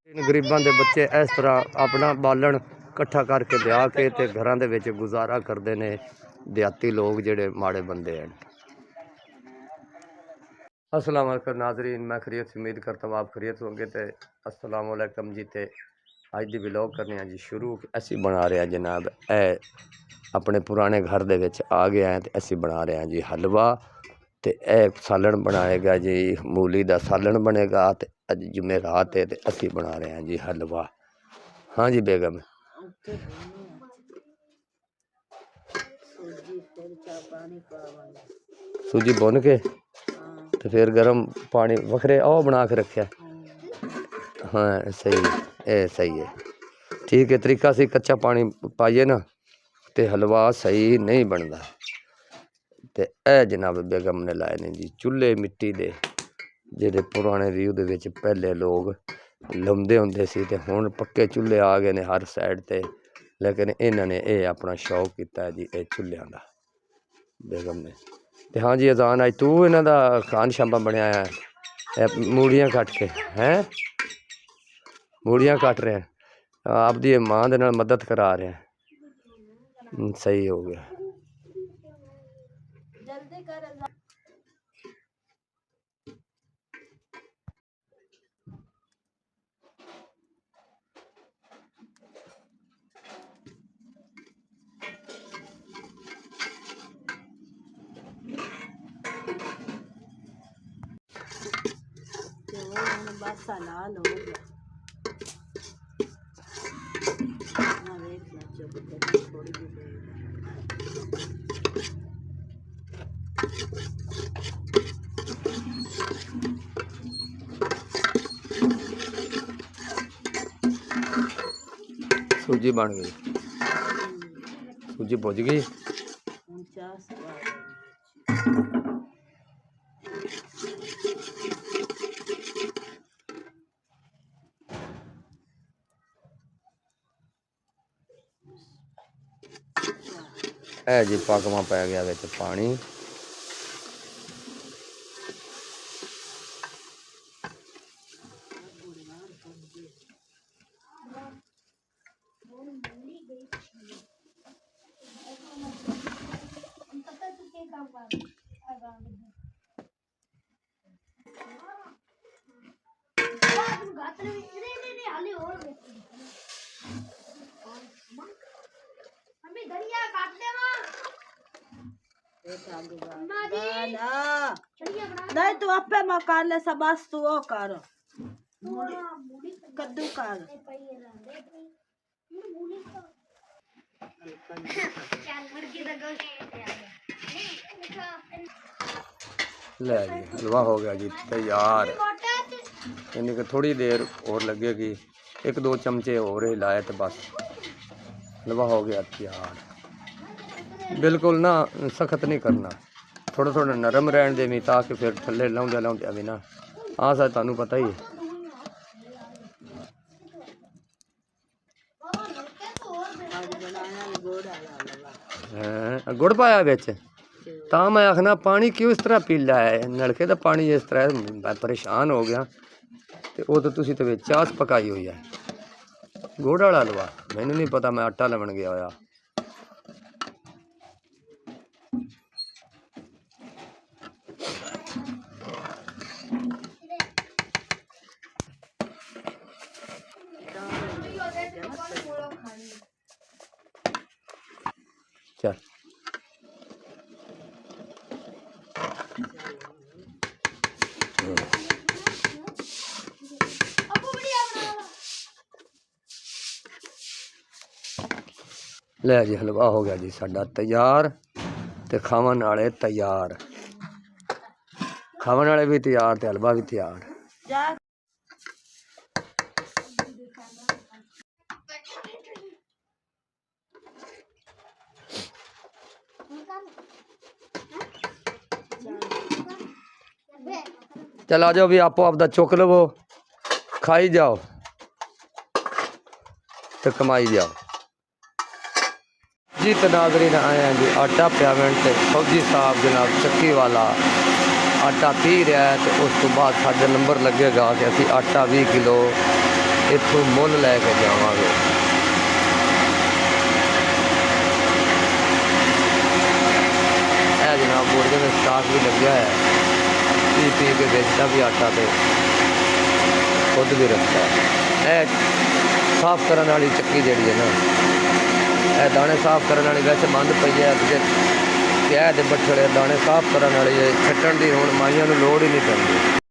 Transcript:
ਗਰੀਬਾਂ ਦੇ ਬੱਚੇ ਇਸ ਤਰ੍ਹਾਂ ਆਪਣਾ ਬਾਲਣ ਇਕੱਠਾ ਕਰਕੇ ਲਿਆ ਕੇ ਤੇ ਘਰਾਂ ਦੇ ਵਿੱਚ ਗੁਜ਼ਾਰਾ ਕਰਦੇ ਨੇ। ਦਿਹਾਤੀ ਲੋਕ ਜਿਹੜੇ ਮਾੜੇ ਬੰਦੇ ਹਨ। अस्सलाम वालेकुम नाजरीन, मैं खैरियत से उम्मीद करता हूँ आप खैरियत होंगे। तो अस्सलाम वालेकुम जी। तो अज दी व्लॉग करने जी शुरू। असी बना रहे हैं जनाब अपने पुराने घर दे विच आ गए हैं तो असी बना रहे हैं जी हलवा। तो सालन बनाएगा जी, मूली का सालन बनेगा। तो अज जुमेरात है तो असी बना रहे हैं जी हलवा। हाँ जी बेगम, सूजी भुन के तो फिर गर्म पानी वखरे आओ बना के रखे। हाँ सही है, सही है, ठीक है। तरीका से कच्चा पानी पाइए ना तो हलवा सही नहीं बनता। तो यह जनाब बेगम ने लाए ने जी चूल्हे मिट्टी दे, जेडे पुराने व्यू दे विच पहले लोग लाउंदे हुंदे सी। ते हुण पक्के चूल्हे आ गए ने हर साइड ते। लेकिन इन्होंने ये अपना शौक किया है जी ये चूल्हियां दा बेगम ने। तो हाँ जी अजान आज तू इन्हों का खान शांबा बनया है। मूड़ियाँ कट के हैं, मूड़ियाँ कट रहे हैं। आपकी माँ के नाल मदद करा रहे हैं। सही हो गया। सूजी बन गई, सूजी भुज गई। है जी पाकवा पै गया विच पानी। नहीं तू अपे मकान ले सबस तू ओ कर कद्दू कर ले जी हलवा हो गया जी तैयार। यानी कि थोड़ी देर और लगेगी, एक दो चमचे और हिलाए तो बस हलवा हो गया तैयार। बिल्कुल ना सख्त नहीं करना, थोड़ा थोड़ा नरम रहने देनी ताकि फिर थल्ले लाउंदे लाउंदे भी ना। हाँ सर तुहानू पता ही है। गुड़ पाया बिच ता मैं आखना पानी क्यों इस तरह पीला है, नलके का पानी इस तरह। मैं परेशान हो गया। तो वो तो तुसी तो चास पकाई हुई है गुड़ वाला हलवा। मैनू नहीं पता, मैं आटा लवन गया होया। चल ले जी हलवा हो गया जी साडा तैयार। ते खावन वाले तैयार, खावन वाले भी तैयार ते हलवा भी तैयार। चल आ जाओ भी आपो आपदा चुक लवो, खाई जाओ तो कमाई जाओ जी। तो नाज़रीन आए हैं जी आटा पियावन से फौजी साहब जनाब चक्की वाला आटा पी रहा है। तो उस तो बाद साढ़े नंबर लगेगा कि असी आटा 20 किलो ਇੱਥੋਂ ਮੁੱਲ ਲੈ ਕੇ ਜਾਵਾਂਗੇ। ਇਹ ਜਨਾਬ ਬੋਰਡ ਦੇ ਸਟਾਕ ਵੀ ਲੱਗਿਆ ਹੈ, ਪੀ ਕੇ ਵੇਚਦਾ ਵੀ ਆਟਾ ਤੇ ਖੁਦ ਵੀ ਰੱਖਦਾ। ਇਹ ਸਾਫ਼ ਕਰਨ ਵਾਲੀ ਚੱਕੀ ਜਿਹੜੀ ਹੈ ਨਾ, ਇਹ ਦਾਣੇ ਸਾਫ਼ ਕਰਨ ਵਾਲੀ ਵੈਸੇ ਬੰਦ ਪਈ ਹੈ, ਅੱਗੇ ਕਿਹਾ ਤੇ ਬੱਠਲੇ ਦਾਣੇ ਸਾਫ਼ ਕਰਨ ਵਾਲੀ ਛੱਟਣ ਦੀ ਹੁਣ ਮਾਈਆਂ ਨੂੰ ਲੋੜ ਹੀ ਨਹੀਂ ਪੈਂਦੀ।